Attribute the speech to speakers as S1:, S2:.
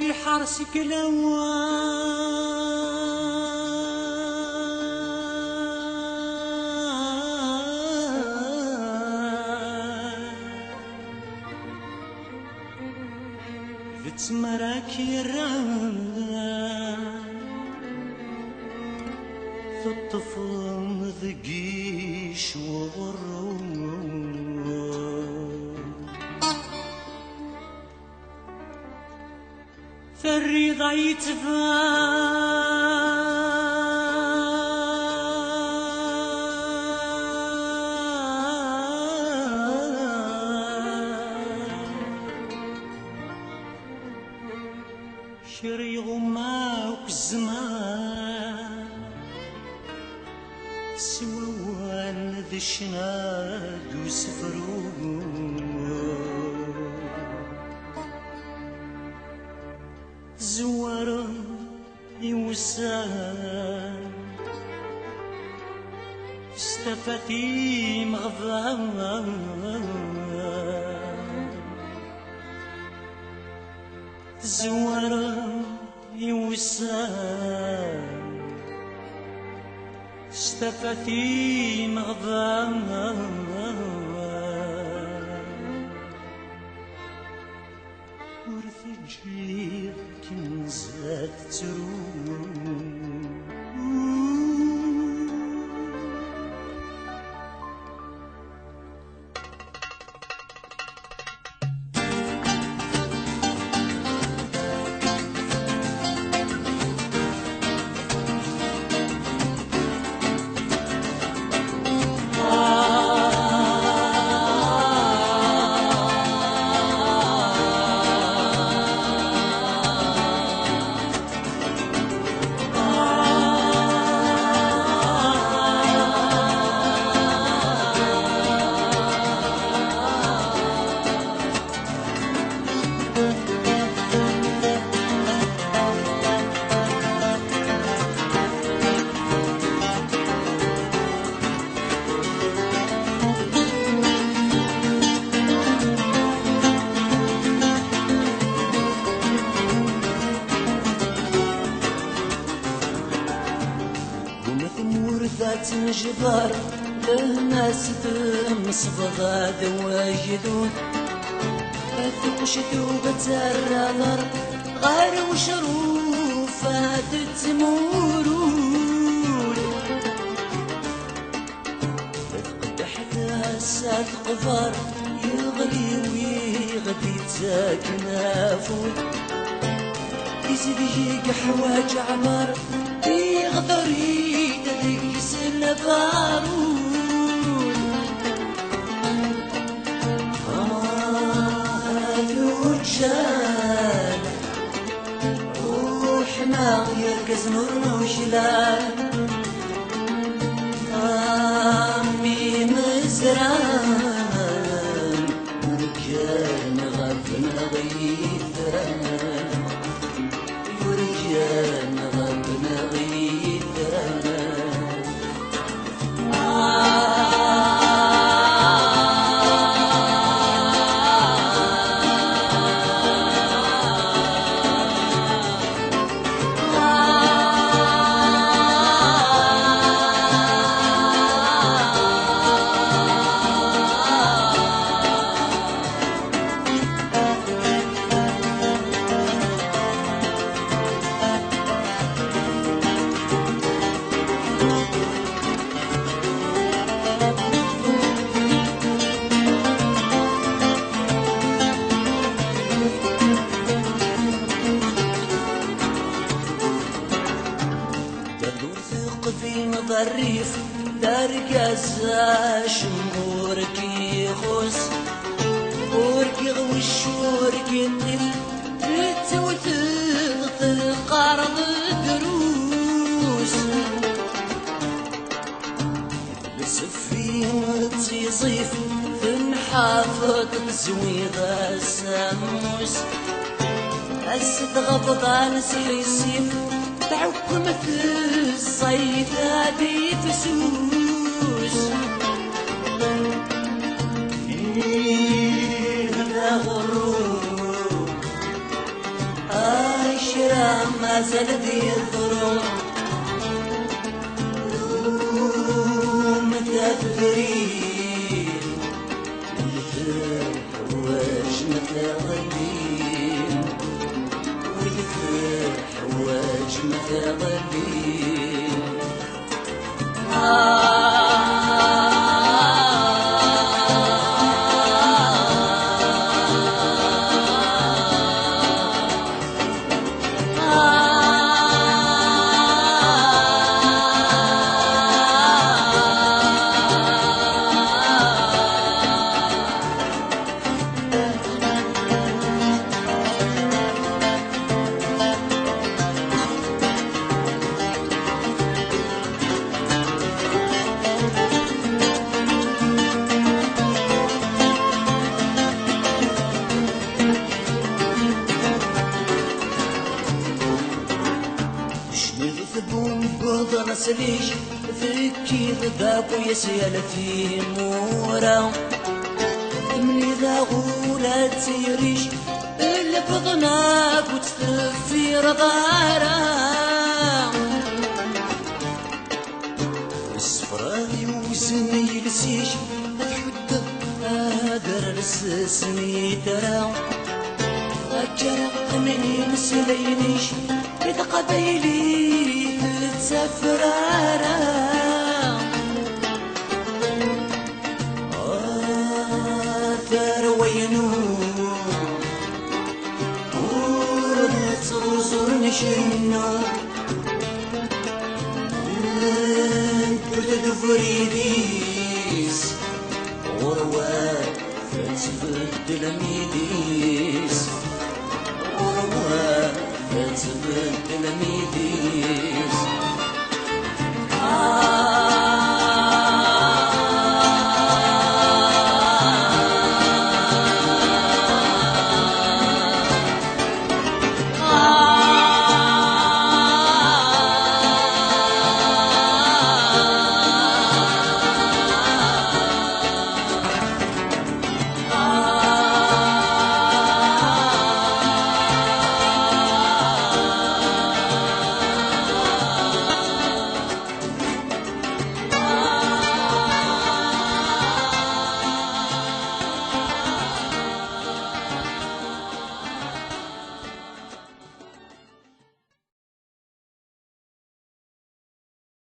S1: يحرسك الاوان لتمراك يران تطفن ذقيش وغرون فالرضا يتبان شري غماك الزمان سوان ذي الشناد وسفرون زوار يوسان استفتي مغضان زوار يوسان استفتي مغضان ورث جيب كنزات تروم ذات جبار الناس تمصبغ ذواجدون ثق شتوبة الرضر غار وشروفات تمورون تحت هسات قفار يغلي ويغدي تاكنافون يزيد يجيك حواج عمار يغدر نبارون الوجان روح ما يركز نور وشلال أمي مزران ورجال غفنا غيثان ورجال غفنا غيثان الريف دار كاسا شمورك يخص ورك غوش ورك النل تتوثق القرض دروس لسفين تصيف تنحافظ تزويض الساموس هسه تغفض عن سيسيف تعوق مثل الصيد هادي فسوس فيه لا غرور مازال ذي الظلم مثافرين مثل حواج مثل غليل ومثل حواج مثل غليل بوضر سليش فكي ذاك ويسيل في مورا مني ذا غولا تيريش اللي فضناك وتخفي رضارا الصفراغي وزني يلسيش الحد هادر السسمي ترى الجرق مني مسلينيش إذا قبيلي سفرارا وينو ونتصوصر نشنو كل فريديس غروات فتبدل ميديس غروات فتبدل ميديس